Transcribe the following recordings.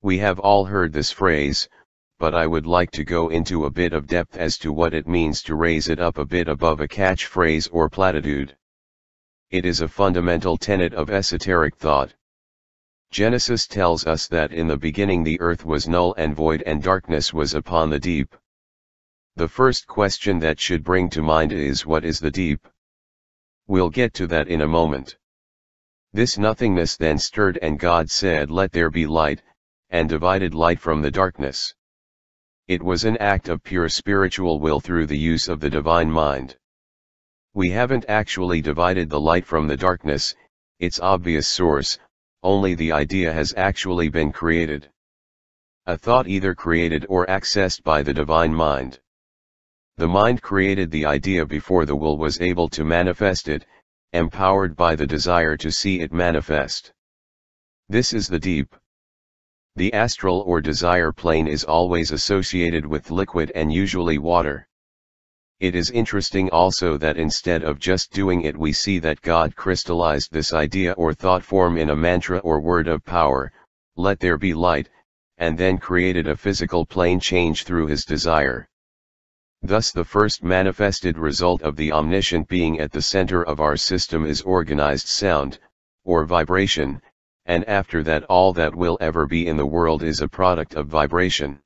We have all heard this phrase, but I would like to go into a bit of depth as to what it means to raise it up a bit above a catchphrase or platitude. It is a fundamental tenet of esoteric thought. Genesis tells us that in the beginning the earth was null and void and darkness was upon the deep. The first question that should bring to mind is, what is the deep? We'll get to that in a moment. This nothingness then stirred, and God said, "Let there be light," and divided light from the darkness. It was an act of pure spiritual will through the use of the divine mind. We haven't actually divided the light from the darkness, its obvious source, only the idea has actually been created. A thought either created or accessed by the divine mind. The mind created the idea before the will was able to manifest it, empowered by the desire to see it manifest. This is the deep. The astral or desire plane is always associated with liquid and usually water. It is interesting also that instead of just doing it, we see that God crystallized this idea or thought form in a mantra or word of power, "Let there be light," and then created a physical plane change through his desire. Thus the first manifested result of the omniscient being at the center of our system is organized sound, or vibration, and after that all that will ever be in the world is a product of vibration.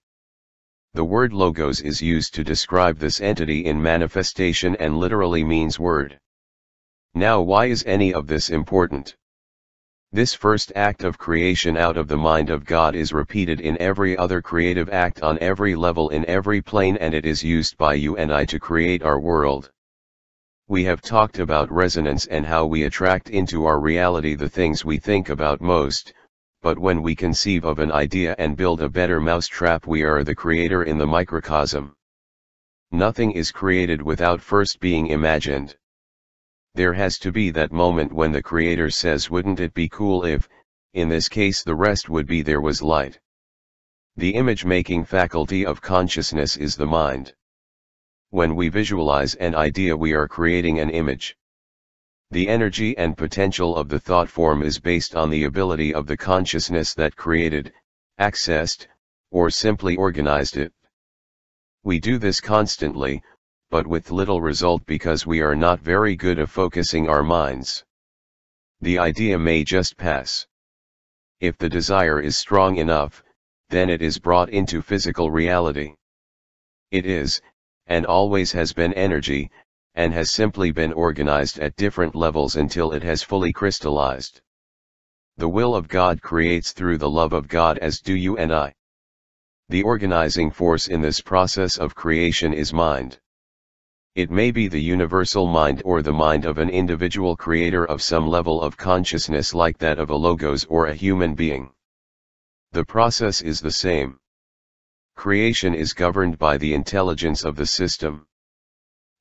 The word logos is used to describe this entity in manifestation and literally means word. Now, why is any of this important? This first act of creation out of the mind of God is repeated in every other creative act on every level in every plane, and it is used by you and I to create our world. We have talked about resonance and how we attract into our reality the things we think about most. But when we conceive of an idea and build a better mousetrap, we are the creator in the microcosm. Nothing is created without first being imagined. There has to be that moment when the creator says, "Wouldn't it be cool if," in this case the rest would be, "there was light." The image-making faculty of consciousness is the mind. When we visualize an idea, we are creating an image. The energy and potential of the thought form is based on the ability of the consciousness that created, accessed, or simply organized it. We do this constantly, but with little result because we are not very good at focusing our minds. The idea may just pass. If the desire is strong enough, then it is brought into physical reality. It is, and always has been, energy, and has simply been organized at different levels until it has fully crystallized. The will of God creates through the love of God, as do you and I. The organizing force in this process of creation is mind. It may be the universal mind or the mind of an individual creator of some level of consciousness like that of a logos or a human being. The process is the same. Creation is governed by the intelligence of the system.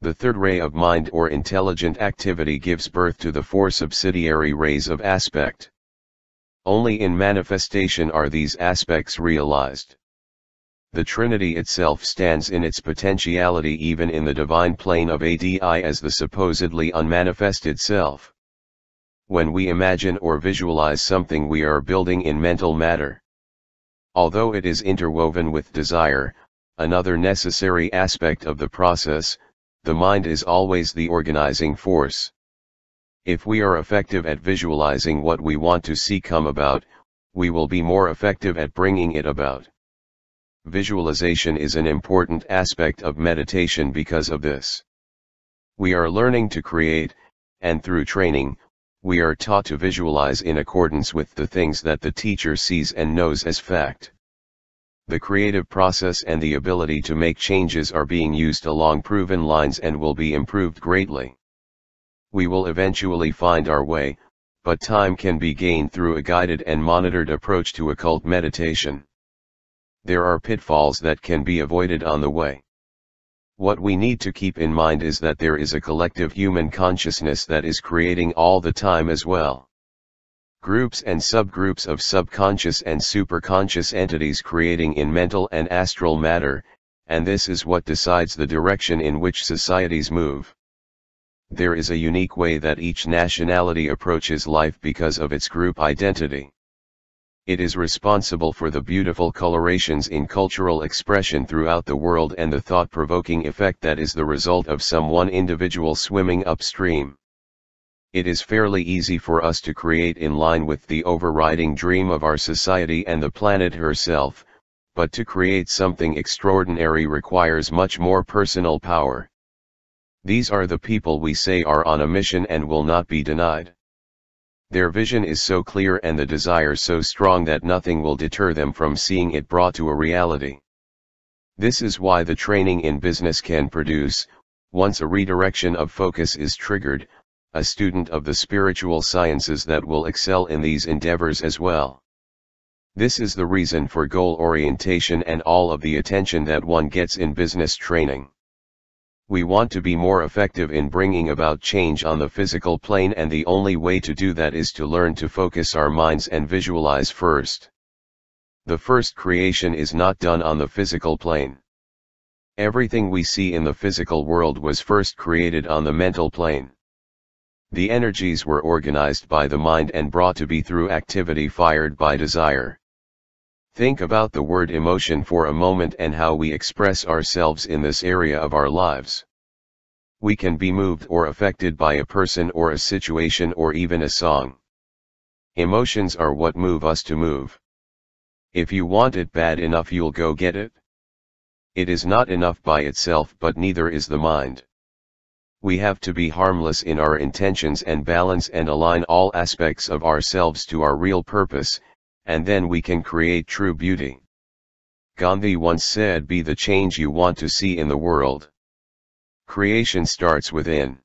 The third ray of mind or intelligent activity gives birth to the four subsidiary rays of aspect. Only in manifestation are these aspects realized. The Trinity itself stands in its potentiality even in the divine plane of ADI as the supposedly unmanifested self. When we imagine or visualize something, we are building in mental matter. Although it is interwoven with desire, another necessary aspect of the process, the mind is always the organizing force. If we are effective at visualizing what we want to see come about, we will be more effective at bringing it about. Visualization is an important aspect of meditation because of this. We are learning to create, and through training, we are taught to visualize in accordance with the things that the teacher sees and knows as fact. The creative process and the ability to make changes are being used along proven lines and will be improved greatly. We will eventually find our way, but time can be gained through a guided and monitored approach to occult meditation. There are pitfalls that can be avoided on the way. What we need to keep in mind is that there is a collective human consciousness that is creating all the time as well. Groups and subgroups of subconscious and superconscious entities creating in mental and astral matter, and this is what decides the direction in which societies move. There is a unique way that each nationality approaches life because of its group identity. It is responsible for the beautiful colorations in cultural expression throughout the world and the thought-provoking effect that is the result of some one individual swimming upstream. It is fairly easy for us to create in line with the overriding dream of our society and the planet herself, but to create something extraordinary requires much more personal power. These are the people we say are on a mission and will not be denied. Their vision is so clear and the desire so strong that nothing will deter them from seeing it brought to a reality. This is why the training in business can produce, once a redirection of focus is triggered, a student of the spiritual sciences that will excel in these endeavors as well. This is the reason for goal orientation and all of the attention that one gets in business training. We want to be more effective in bringing about change on the physical plane, and the only way to do that is to learn to focus our minds and visualize first. The first creation is not done on the physical plane. Everything we see in the physical world was first created on the mental plane. The energies were organized by the mind and brought to be through activity fired by desire. Think about the word emotion for a moment and how we express ourselves in this area of our lives. We can be moved or affected by a person or a situation or even a song. Emotions are what move us to move. If you want it bad enough, you'll go get it. It is not enough by itself, but neither is the mind. We have to be harmless in our intentions and balance and align all aspects of ourselves to our real purpose, and then we can create true beauty. Gandhi once said, "Be the change you want to see in the world." Creation starts within.